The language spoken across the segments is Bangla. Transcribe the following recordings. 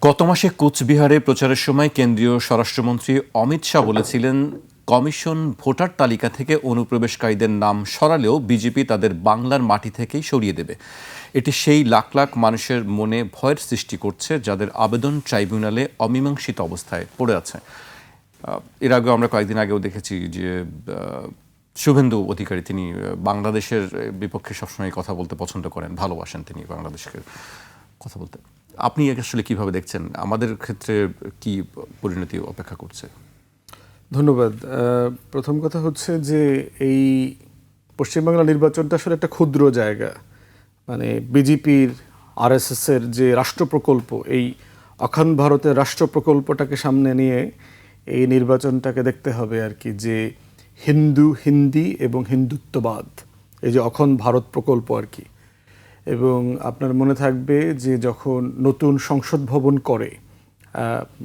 গত মাসে কোচবিহারে প্রচারের সময় কেন্দ্রীয় স্বরাষ্ট্রমন্ত্রী অমিত শাহ বলেছিলেন, কমিশন ভোটার তালিকা থেকে অনুপ্রবেশকারীদের নাম সরালেও বিজেপি তাদের বাংলার মাটি থেকেই সরিয়ে দেবে। এটি সেই লাখ লাখ মানুষের মনে ভয়ের সৃষ্টি করছে যাদের আবেদন ট্রাইব্যুনালে অমীমাংসিত অবস্থায় পড়ে আছে। এর আগেও আমরা কয়েকদিন আগেও দেখেছি যে শুভেন্দু অধিকারী তিনি বাংলাদেশের বিপক্ষে সবসময় কথা বলতে পছন্দ করেন, ভালোবাসেন তিনি বাংলাদেশকে কথা বলতে। আপনি আসলে কিভাবে দেখছেন, আমাদের ক্ষেত্রে কি পরিণতি অপেক্ষা করছে? ধন্যবাদ। প্রথম কথা হচ্ছে যে এই পশ্চিমবাংলা নির্বাচনটা আসলে একটা ক্ষুদ্র জায়গা, মানে বিজেপির আরএসএসের যে রাষ্ট্র প্রকল্প, এই অখণ্ড ভারতের রাষ্ট্র প্রকল্পটাকে সামনে নিয়ে এই নির্বাচনটাকে দেখতে হবে আর কি, যে হিন্দি এবং হিন্দুত্ববাদ, এই যে অখণ্ড ভারত প্রকল্প আর কি। এবং আপনার মনে থাকবে যে যখন নতুন সংসদ ভবন করে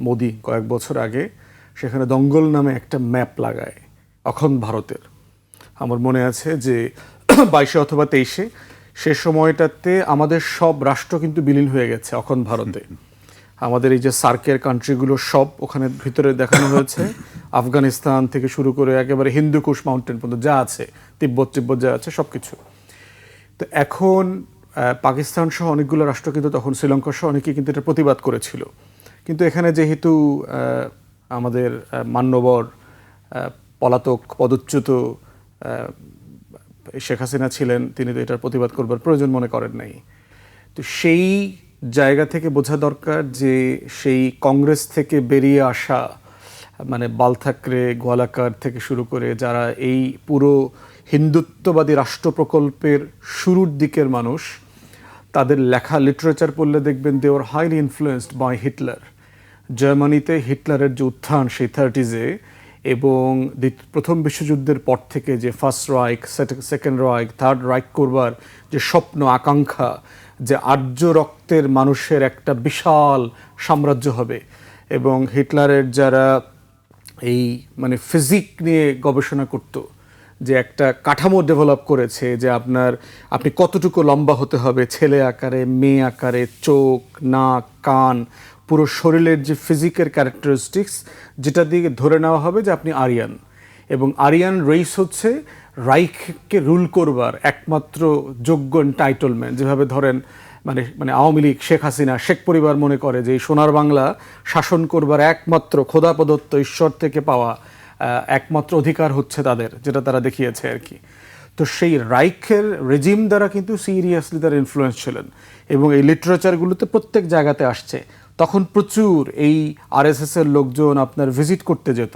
মোদি কয়েক বছর আগে, সেখানে দঙ্গল নামে একটা ম্যাপ লাগায় অখণ্ড ভারতের। আমার মনে আছে যে 22 অথবা 23 সে সময়টাতে আমাদের সব রাষ্ট্র কিন্তু বিলীন হয়ে গেছে অখণ্ড ভারতে। আমাদের এই যে সার্কের কান্ট্রিগুলো সব ওখানে ভিতরে দেখানো হয়েছে, আফগানিস্তান থেকে শুরু করে একেবারে হিন্দুকুশ মাউন্টেন পর্যন্ত যা আছে, তিব্বত যা আছে সব কিছু। তো এখন পাকিস্তান সহ অনেকগুলো রাষ্ট্র কিন্তু তখন, শ্রীলঙ্কা সহ অনেকেই কিন্তু এটা প্রতিবাদ করেছিল। কিন্তু এখানে যেহেতু আমাদের মান্যবর পলাতক পদচ্যুত শেখ হাসিনা ছিলেন, তিনি তো এটার প্রতিবাদ করবার প্রয়োজন মনে করেন নাই। তো সেই জায়গা থেকে বোঝা দরকার যে সেই কংগ্রেস থেকে বেরিয়ে আসা, মানে বাল ঠাকরে, গোয়ালাকার থেকে শুরু করে যারা এই পুরো হিন্দুত্ববাদী রাষ্ট্র প্রকল্পের শুরুর দিকের মানুষ, তাদের লেখা লিটারেচার পড়লে দেখবেন they are highly influenced by Hitler. জার্মানিতে হিটলারের যে উত্থান সেই 30s এবং প্রথম বিশ্বযুদ্ধের পর থেকে যে ফার্স্ট রাইক, সেকেন্ড রাইক, থার্ড রাইক করবার যে স্বপ্ন আকাঙ্ক্ষা, যে আর্য রক্তের মানুষের একটা বিশাল সাম্রাজ্য হবে, এবং হিটলারের যারা এই মানে ফিজিক নিয়ে গবেষণা করত, যে একটা কাঠামো ডেভেলপ করেছে যে আপনি কতটুকু লম্বা হতে হবে, ছেলে আকারে, মেয়ে আকারে, চোখ, নাক, কান, পুরো শরীরের যে ফিজিকের ক্যারেক্টারিস্টিক্স, যেটা দিয়ে ধরে নেওয়া হবে যে আপনি আরিয়ান। এবং আরিয়ান রেস হচ্ছে রাইখকে রুল করবার একমাত্র যোগ্য এন্টাইটলমেন্ট। যেভাবে ধরেন মানে আওয়ামী লীগ, শেখ হাসিনা, শেখ পরিবার মনে করে যে এই সোনার বাংলা শাসন করবার একমাত্র খোদা প্রদত্ত ঈশ্বর থেকে পাওয়া একমাত্র অধিকার হচ্ছে তাদের, যেটা তারা দেখিয়েছে আর কি। তো সেই রাইখের রেজিম দ্বারা কিন্তু সিরিয়াসলি তারা ইনফ্লুয়েন্স ছিলেন, এবং এই লিটারেচারগুলোতে প্রত্যেক জায়গাতে আসছে। তখন প্রচুর এই আরএসএসের লোকজন আপনার ভিজিট করতে যেত।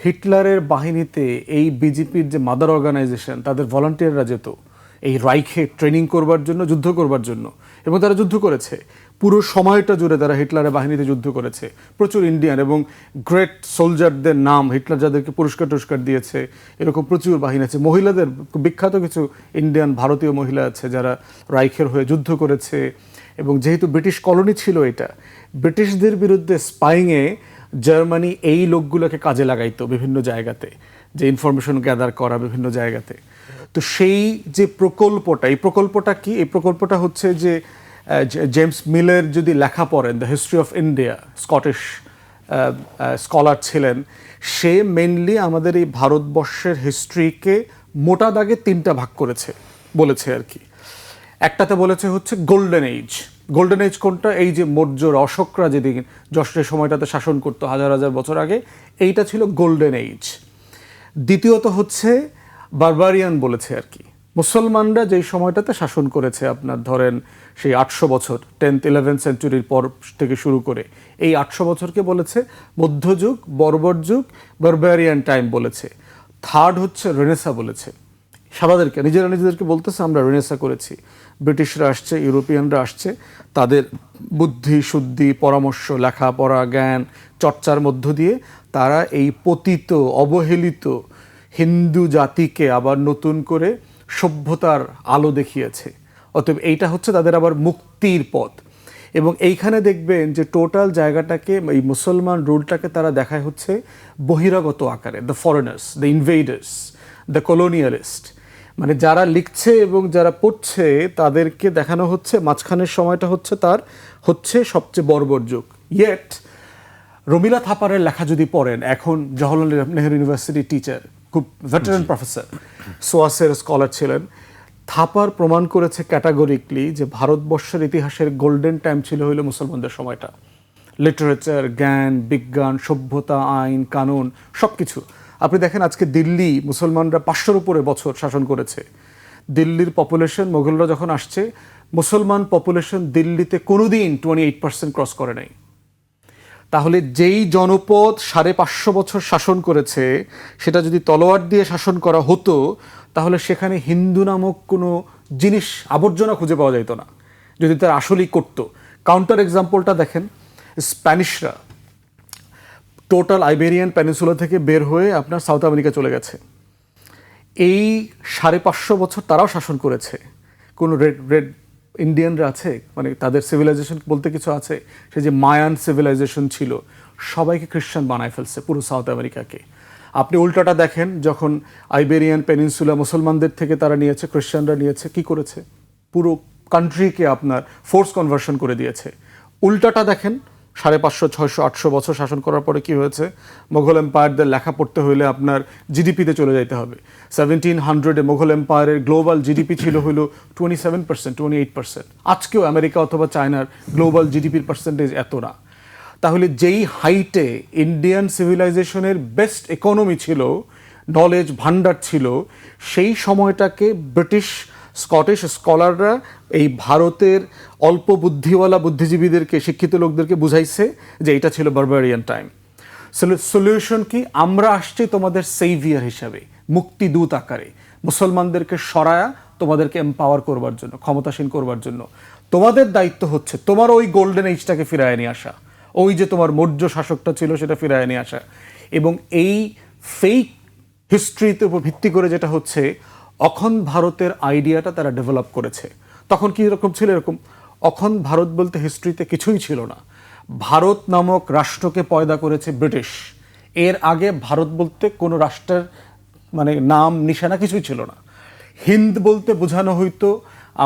হিটলারের বাহিনীতে এই বিজেপির যে মাদার অর্গানাইজেশন, তাদের ভলান্টিয়াররা যেত এই রাইখে ট্রেনিং করবার জন্য, যুদ্ধ করবার জন্য, এবং তারা যুদ্ধ করেছে। পুরো সময়টা জুড়ে তারা হিটলারের বাহিনীতে যুদ্ধ করেছে। প্রচুর ইন্ডিয়ান এবং গ্রেট সোলজারদের নাম, হিটলার যাদেরকে পুরস্কার দিয়েছে, এরকম প্রচুর বাহিনী আছে। মহিলাদের বিখ্যাত কিছু ইন্ডিয়ান, ভারতীয় মহিলা আছে যারা রাইখের হয়ে যুদ্ধ করেছে। এবং যেহেতু ব্রিটিশ কলোনি ছিল এটা, ব্রিটিশদের বিরুদ্ধে স্পাইংয়ে জার্মানি এই লোকগুলোকে কাজে লাগাইতো বিভিন্ন জায়গাতে, যে ইনফরমেশন গ্যাদার করা বিভিন্ন জায়গাতে। তো সেই যে প্রকল্পটা, এই প্রকল্পটা কি? এই প্রকল্পটা হচ্ছে যে জেমস মিলের যদি লেখা পড়েন, the history of India, Scottish scholar ছিলেন, সে মেনলি আমাদের এই ভারতবর্ষের হিস্ট্রিকে মোটা দাগে 3টা ভাগ বলেছে আর কি। একটাতে বলেছে হচ্ছে গোল্ডেন এজ। গোল্ডেন এজ কোনটা? এই যে মৌর্যর, অশোকরা যেদিন যশের সময়টাতে শাসন করতো হাজার হাজার বছর আগে, এইটা ছিল গোল্ডেন এজ। দ্বিতীয়ত হচ্ছে বারবারিয়ান বলেছে আর কি, মুসলমানরা যেই সময়টাতে শাসন করেছে, আপনার ধরেন সেই 800 বছর, 10th 11th সেঞ্চুরির পর থেকে শুরু করে এই 800 বছরকে বলেছে মধ্যযুগ, বর্বর যুগ, বারবারিয়ান টাইম বলেছে। থার্ড হচ্ছে রেনেসা বলেছে। সাদাদেরকে, নিজেদেরকে বলতেছে আমরা রেনেসা করেছি। ব্রিটিশরা আসছে, ইউরোপিয়ানরা আসছে, তাদের বুদ্ধি শুদ্ধি, পরামর্শ, লেখাপড়া, জ্ঞান চর্চার মধ্য দিয়ে তারা এই পতিত, অবহেলিত হিন্দু জাতিকে আবার নতুন করে সভ্যতার আলো দেখিয়েছে। অতএব এইটা হচ্ছে তাদের আবার মুক্তির পথ। এবং এইখানে দেখবেন যে টোটাল জায়গাটাকে, এই মুসলমান রুলটাকে তারা দেখায় হচ্ছে বহিরাগত আকারে, দ্য ফরেনার্স, দ্য ইনভেডার্স, দ্য কলোনিয়ালিস্ট। মানে যারা লিখছে এবং যারা পড়ছে তাদেরকে দেখানো হচ্ছে মাঝখানের সময়টা হচ্ছে তার হচ্ছে সবচেয়ে বর্বর যুগ, ইয়েট রমিলা থাপারের লেখা যদি পড়েন, এখন জওহরলাল নেহরু ইউনিভার্সিটি টিচার, খুব ভেটারান প্রফেসর, সোয়াসের স্কলার ছিলেন, থাপার প্রমাণ করেছে ক্যাটাগরিকলি যে ভারতবর্ষের ইতিহাসের গোল্ডেন টাইম ছিল হইল মুসলমানদের সময়টা। লিটারেচার, জ্ঞান, বিজ্ঞান, সভ্যতা, আইন, কানুন, সব কিছু। আপনি দেখেন আজকে দিল্লি মুসলমানরা 500-র উপরে বছর শাসন করেছে। দিল্লির পপুলেশন, মোগলরা যখন আসছে, মুসলমান পপুলেশন দিল্লিতে কোনোদিন 28% ক্রস করে নাই। তাহলে যেই জনপদ 550 বছর শাসন করেছে, সেটা যদি তলোয়ার দিয়ে শাসন করা হতো, তাহলে সেখানে হিন্দু নামক কোনো জিনিস, আবর্জনা খুঁজে পাওয়া যেত না, যদি তারা আসলেই করতো। কাউন্টার এক্সাম্পলটা দেখেন, স্প্যানিশরা টোটাল আইবেরিয়ান পেনিনসুলা থেকে বের হয়ে আপনার সাউথ আমেরিকা চলে গেছে। এই 550 বছর তারাও শাসন করেছে। কোনো রেড ইন্ডিয়ানরা আছে, মানে তাদের সিভিলাইজেশন বলতে কিছু আছে? সে যে মায়ান সিভিলাইজেশন ছিল, সবাইকে খ্রিস্টান বানায় ফেলছে পুরো সাউথ আমেরিকাকে। আপনি উল্টাটা দেখেন, যখন আইবেরিয়ান পেনিনসুলা মুসলমানদের থেকে তারা নিয়েছে, খ্রিস্টানরা নিয়েছে, কি করেছে? পুরো কান্ট্রিকে আপনার ফোর্স কনভার্সন করে দিয়েছে। উল্টাটা দেখেন, 550, 600, 800 বছর শাসন করার পরে কি হয়েছে? মোঘল এম্পায়ারদের লেখা পড়তে হলে আপনার জিডিপিতে চলে যেতে হবে। 1700-এ মোঘল এম্পায়ারের গ্লোবাল জিডিপি ছিল হলো 27%, 28%। আজকেও আমেরিকা অথবা চায়নার গ্লোবাল জিডিপির পার্সেন্টেজ এত না। তাহলে যেই হাইটে ইন্ডিয়ান সিভিলাইজেশনের বেস্ট ইকোনমি ছিল, নলেজ ভান্ডার ছিল, সেই সময়টাকে ব্রিটিশ স্কটিশ স্কলাররা এই ভারতের অল্প বুদ্ধিওয়ালা বুদ্ধিজীবীদেরকে, শিক্ষিত লোকদেরকে বুঝাইছে যে এটা ছিল বারবারিয়ান টাইম। সলিউশন কি? আমরা আসছি তোমাদের সেভিয়ার হিসাবে, মুক্তিদূত আকারে, মুসলমানদেরকে সরায়া তোমাদেরকে এম্পাওয়ার করবার জন্য, ক্ষমতাসীন করবার জন্য। তোমাদের দায়িত্ব হচ্ছে তোমার ওই গোল্ডেন এজটাকে ফিরায় নিয়ে আসা, ওই যে তোমার মৌর্য শাসকটা ছিল সেটা ফিরায় নিয়ে আসা। এবং এই ফেক হিস্ট্রিতে উপর ভিত্তি করে যেটা হচ্ছে, অখণ্ড ভারতের আইডিয়াটা তারা ডেভেলপ করেছে। তখন কি এরকম ছিল? এরকম অখণ্ড ভারত বলতে হিস্ট্রিতে কিছুই ছিল না। ভারত নামক রাষ্ট্রকে পয়দা করেছে ব্রিটিশ। এর আগে ভারত বলতে কোনো রাষ্ট্রের মানে নাম নিশানা কিছুই ছিল না। হিন্দ বলতে বোঝানো হইতো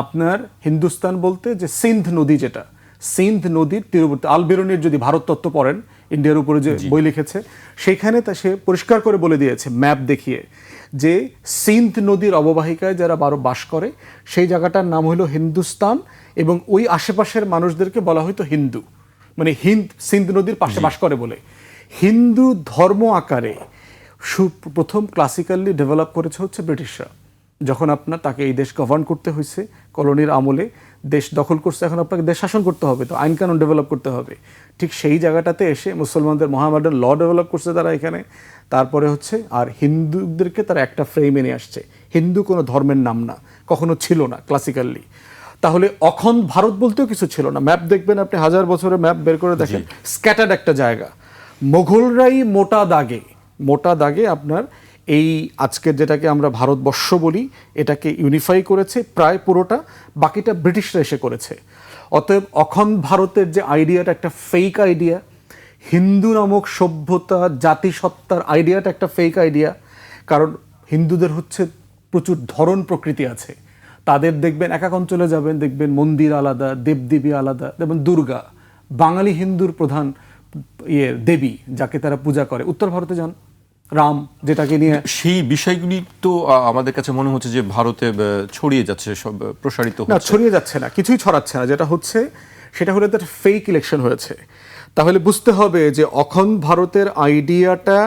আপনার, হিন্দুস্তান বলতে যে সিন্ধ নদী, যেটা সিন্ধ নদীর তীরবর্তী। আল বেরুনির যদি ভারত তত্ত্ব পড়েন, ইন্ডিয়ার উপরে যে বই লিখেছে, সেখানে তা সে পরিষ্কার করে বলে দিয়েছে ম্যাপ দেখিয়ে যে সিন্ধ নদীর অববাহিকায় যারা বাস করে, সেই জায়গাটার নাম হলো হিন্দুস্তান, এবং ওই আশেপাশের মানুষদেরকে বলা হয়তো হিন্দু, মানে সিন্ধ নদীর পাশে বাস করে বলে। হিন্দু ধর্ম আকারে প্রথম ক্লাসিক্যালি ডেভেলপ করেছে হচ্ছে ব্রিটিশরা। যখন আপনার তাকে এই দেশ গভর্ন করতে হয়েছে, কলোনির আমলে দেশ দখল করছে, এখন আপনাকে দেশ শাসন করতে হবে, তো আইন কানুন ডেভেলপ করতে হবে। ঠিক সেই জায়গাটাতে এসে মুসলমানদের মহামডার্ন ল ডেভেলপ করছে তারা এখানে। তারপরে হচ্ছে আর হিন্দুদেরকে তারা একটা ফ্রেমে নিয়ে আসছে। হিন্দু কোনো ধর্মের নাম না, কখনো ছিল না ক্লাসিক্যালি। তাহলে অখণ্ড ভারত বলতেও কিছু ছিল না। ম্যাপ দেখবেন আপনি, 1000 বছরের ম্যাপ বের করে দেখেন, স্ক্যাটার্ড একটা জায়গা। মোগলরাই মোটা দাগে আপনার এই আজকের যেটাকে আমরা ভারতবর্ষ বলি, এটাকে ইউনিফাই করেছে প্রায় পুরোটা, বাকিটা ব্রিটিশরা এসে করেছে। অতএব অখণ্ড ভারতের যে আইডিয়াটা একটা ফেক আইডিয়া, হিন্দু নামক সভ্যতা জাতিসত্তার আইডিয়াটা একটা ফেক আইডিয়া। কারণ হিন্দুদের হচ্ছে প্রচুর ধরন প্রকৃতি আছে। তাদের দেখবেন এক এক অঞ্চলে যাবেন, দেখবেন মন্দির আলাদা, দেবদেবী আলাদা। যেমন দুর্গা বাঙালি হিন্দুর প্রধান দেবী, যাকে তারা পূজা করে। উত্তর ভারতে যান, রাম, যেটাকে নিয়ে সেই বিষয়গুলি তো আমাদের কাছে মনে হচ্ছে যে ভারতে ছড়িয়ে যাচ্ছে, সব প্রসারিত না, হচ্ছে। ছড়িয়ে যাচ্ছে না, কিছুই ছড়াচ্ছে না। যেটা হচ্ছে সেটা হলো তার ফেক ইলেকশন হয়েছে। তাহলে বুঝতে হবে যে অখণ্ড ভারতের আইডিয়াটা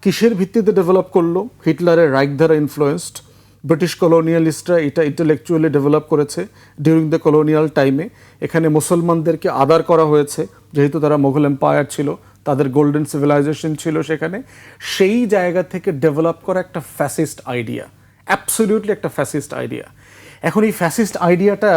কিসের ভিত্তিতে ডেভেলপ করলো? হিটলারের রাইখ দ্বারা ইনফ্লুয়েন্সড। ব্রিটিশ কলোনিয়ালিস্টরা এটা ইন্টেলেকচুয়ালি ডেভেলপ করেছে ডিউরিং দ্য কলোনিয়াল টাইমে। এখানে মুসলমানদেরকে আদার করা হয়েছে, যেহেতু তারা মোগল এম্পায়ার ছিল, তাদের গোল্ডেন সিভিলাইজেশন ছিল সেখানে। সেই জায়গা থেকে ডেভেলপ করা একটা ফ্যাসিস্ট আইডিয়া, অ্যাবসলিউটলি একটা ফ্যাসিস্ট আইডিয়া। এখন এই ফ্যাসিস্ট আইডিয়াটা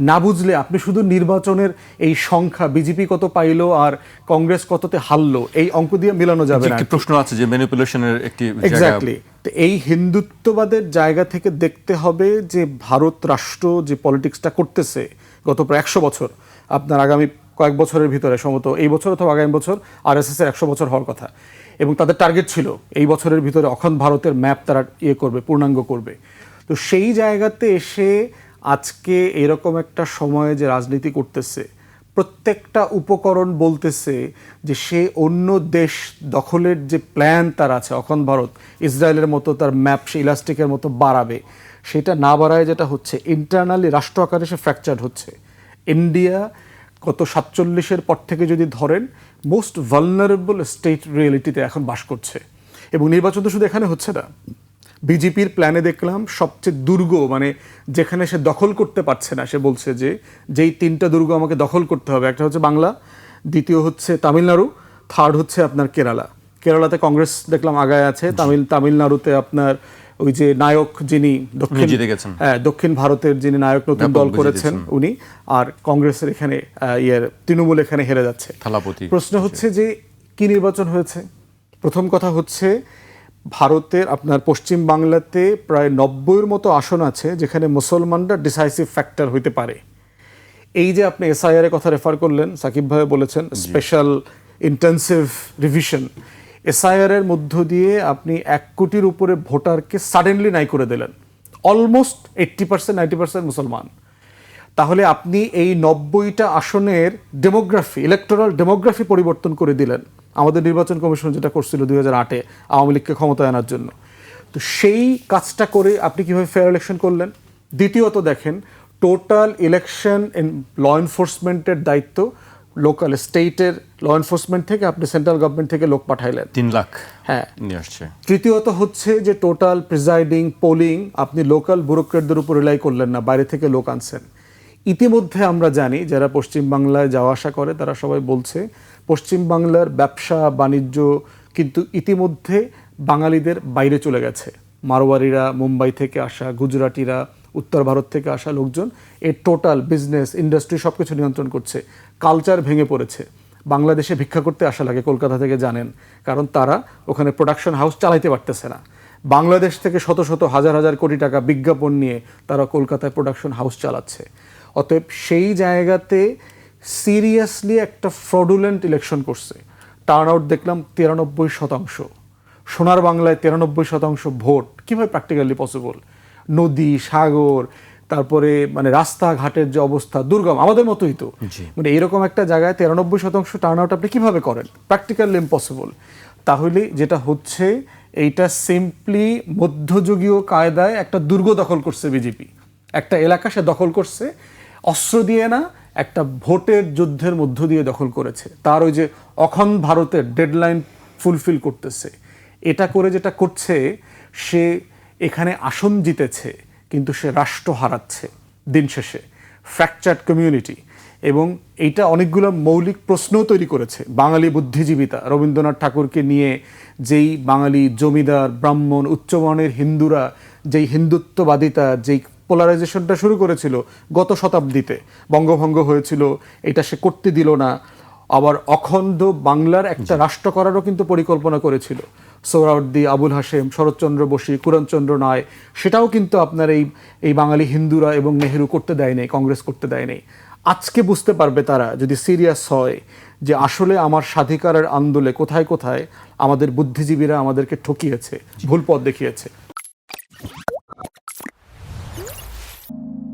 না বুঝলে আপনি শুধু নির্বাচনের এই সংখ্যা, বিজেপি কত পাইলো আর কংগ্রেস কততে হারলো, এই অঙ্ক দিয়ে মিলানো যাবে না। প্রশ্ন আছে যে ম্যানিপুলেশনের একটি এক্স্যাক্টলি। তো এই হিন্দুত্ববাদের জায়গা থেকে দেখতে হবে যে ভারত রাষ্ট্র যে পলিটিক্সটা করতেছে গত প্রায় 100 বছর, আপনার আগামী কয়েক বছরের ভিতরে, সম্ভবত এই বছর অথবা আগামী বছর আরএসএস এর 100 বছর হওয়ার কথা, এবং তাদের টার্গেট ছিল এই বছরের ভিতরে অখণ্ড ভারতের ম্যাপ তারা করবে, পূর্ণাঙ্গ করবে। তো সেই জায়গাতে এসে আজকে এরকম একটা সময়ে যে রাজনীতি করতেছে, প্রত্যেকটা উপকরণ বলতেছে যে সে অন্য দেশ দখলের যে প্ল্যান তার আছে, অখন ভারত ইসরায়েলের মতো তার ম্যাপ সে ইলাস্টিকের মতো বাড়াবে, সেটা না বাড়ায় যেটা হচ্ছে ইন্টারনালি রাষ্ট্র আকারে সে ফ্র্যাকচার হচ্ছে। ইন্ডিয়া গত 47-এর পর থেকে যদি ধরেন মোস্ট ভালনারেবল স্টেট রিয়েলিটিতে এখন বাস করছে। এবং নির্বাচন তো শুধু এখানে হচ্ছে না, বিজেপির প্ল্যানে দেখলাম সবচেয়ে দুর্গ মানে যেখানে সে দখল করতে পারছে না, সে বলছে যে যেই 3টা দুর্গ আমাকে দখল করতে হবে, একটা হচ্ছে বাংলা, দ্বিতীয় হচ্ছে তামিলনাড়ু, থার্ড হচ্ছে আপনার কেরালা। কেরালাতে কংগ্রেস দেখলাম আগায় আছে, তামিলনাড়ুতে আপনার ওই যে নায়ক যিনি দক্ষিণ ভারতের যিনি নায়ক নতুন দল করেছেন উনি, আর কংগ্রেসের এখানে তৃণমূল এখানে হেরে যাচ্ছে। প্রশ্ন হচ্ছে যে কি নির্বাচন হয়েছে? প্রথম কথা হচ্ছে ভারতের আপনার পশ্চিম বাংলাতে প্রায় 90-এর মতো আসন আছে যেখানে মুসলমানরা ডিসাইসিভ ফ্যাক্টর হইতে পারে। এই যে আপনি এসআইআর এর কথা রেফার করলেন, সাকিব ভাই বলেছেন স্পেশাল ইন্টেন্সিভ রিভিশন, এসআইআর এর মধ্য দিয়ে আপনি 1 কোটির উপরে ভোটারকে সাডেনলি নাই করে দিলেন, অলমোস্ট 80% 90% মুসলমান। তাহলে আপনি এই 90টা আসনের ডেমোগ্রাফি, ইলেকটোরাল ডেমোগ্রাফি পরিবর্তন করে দিলেন, আমাদের নির্বাচন কমিশন যেটা করছিল 2008-এ আওয়ামী লীগকে ক্ষমতায় আনার জন্য। তো সেই কাজটা করে আপনি কিভাবে ফেয়ার ইলেকশন করলেন? দ্বিতীয়ত দেখেন, টোটাল ইলেকশন ল এনফোর্সমেন্টের দায়িত্ব লোকাল স্টেটের ল এনফোর্সমেন্ট থেকে আপনি সেন্ট্রাল গভর্নমেন্ট থেকে লোক পাঠাইলেন 3 লাখ। হ্যাঁ, নিয়ে আসছে। তৃতীয়ত হচ্ছে যে টোটাল প্রিজাইডিং পোলিং আপনি লোকাল ব্যুরোক্রেটদের উপর রিলাই করলেন না, বাইরে থেকে লোক আনছেন। ইতিমধ্যে আমরা জানি যারা পশ্চিম বাংলায় যাওয়া আসা করে তারা সবাই বলছে পশ্চিম বাংলার ব্যবসা বাণিজ্য কিন্তু ইতিমধ্যে বাঙালিদের বাইরে চলে গেছে। মারোয়ারিরা, মুম্বাই থেকে আসা, গুজরাটিরা, উত্তর ভারত থেকে আসা লোকজন এর টোটাল বিজনেস ইন্ডাস্ট্রি সব কিছু নিয়ন্ত্রণ করছে। কালচার ভেঙে পড়েছে। বাংলাদেশে ভিক্ষা করতে আসা লাগে কলকাতা থেকে, জানেন, কারণ তারা ওখানে প্রোডাকশন হাউস চালাইতে পারতেছে না। বাংলাদেশ থেকে শত শত হাজার হাজার কোটি টাকা বিজ্ঞাপন নিয়ে তারা কলকাতায় প্রোডাকশন হাউস চালাচ্ছে। অতএব সেই জায়গাতে সিরিয়াসলি একটা ফ্রডুলেন্ট ইলেকশন করছে। টার্ন আউট দেখলাম 93%। সোনার বাংলায় 93% ভোট কিভাবে প্র্যাকটিক্যালি পসিবল? নদী, সাগর, তারপরে মানে রাস্তাঘাটের যে অবস্থা দুর্গম, আমাদের মতোই তো, মানে এরকম একটা জায়গায় 93% টার্ন আউট আপনি কিভাবে করেন? Practically impossible. তাহলে যেটা হচ্ছে এইটা সিম্পলি মধ্যযুগীয় কায়দায় একটা দুর্গ দখল করছে বিজেপি, একটা এলাকা সে দখল করছে, অস্ত্র দিয়ে না, একটা ভোটের যুদ্ধের মধ্য দিয়ে দখল করেছে। তার ওই যে অখন ভারতের ডেডলাইন ফুলফিল করতেছে। এটা করে যেটা করছে, সে এখানে আসন জিতেছে কিন্তু সে রাষ্ট্র হারাচ্ছে দিন শেষে, ফ্র্যাকচার্ড কমিউনিটি। এবং এইটা অনেকগুলো মৌলিক প্রশ্নও তৈরি করেছে। বাঙালি বুদ্ধিজীবিতা রবীন্দ্রনাথ ঠাকুরকে নিয়ে যেই বাঙালি জমিদার, ব্রাহ্মণ, উচ্চবর্ণের হিন্দুরা যেই হিন্দুত্ববাদিতা, যেই পোলারাইজেশনটা শুরু করেছিল গত শতাব্দীতে, বঙ্গভঙ্গ হয়েছিল, এটা সে করতে দিল না। আবার অখণ্ড বাংলার একটা রাষ্ট্র করারও কিন্তু পরিকল্পনা করেছিল। সোহরাওয়ার্দী, আবুল হাশেম, শরৎচন্দ্র বসু, কুরণচন্দ্র রায়, সেটাও কিন্তু আপনার এই বাঙালি হিন্দুরা এবং নেহেরু করতে দেয় নাই, কংগ্রেস করতে দেয় নাই। আজকে বুঝতে পারবে তারা যদি সিরিয়াস হয় যে আসলে আমার স্বাধিকারের আন্দোলনে কোথায় কোথায় আমাদের বুদ্ধিজীবীরা আমাদেরকে ঠকিয়েছে, ভুল পথ দেখিয়েছে।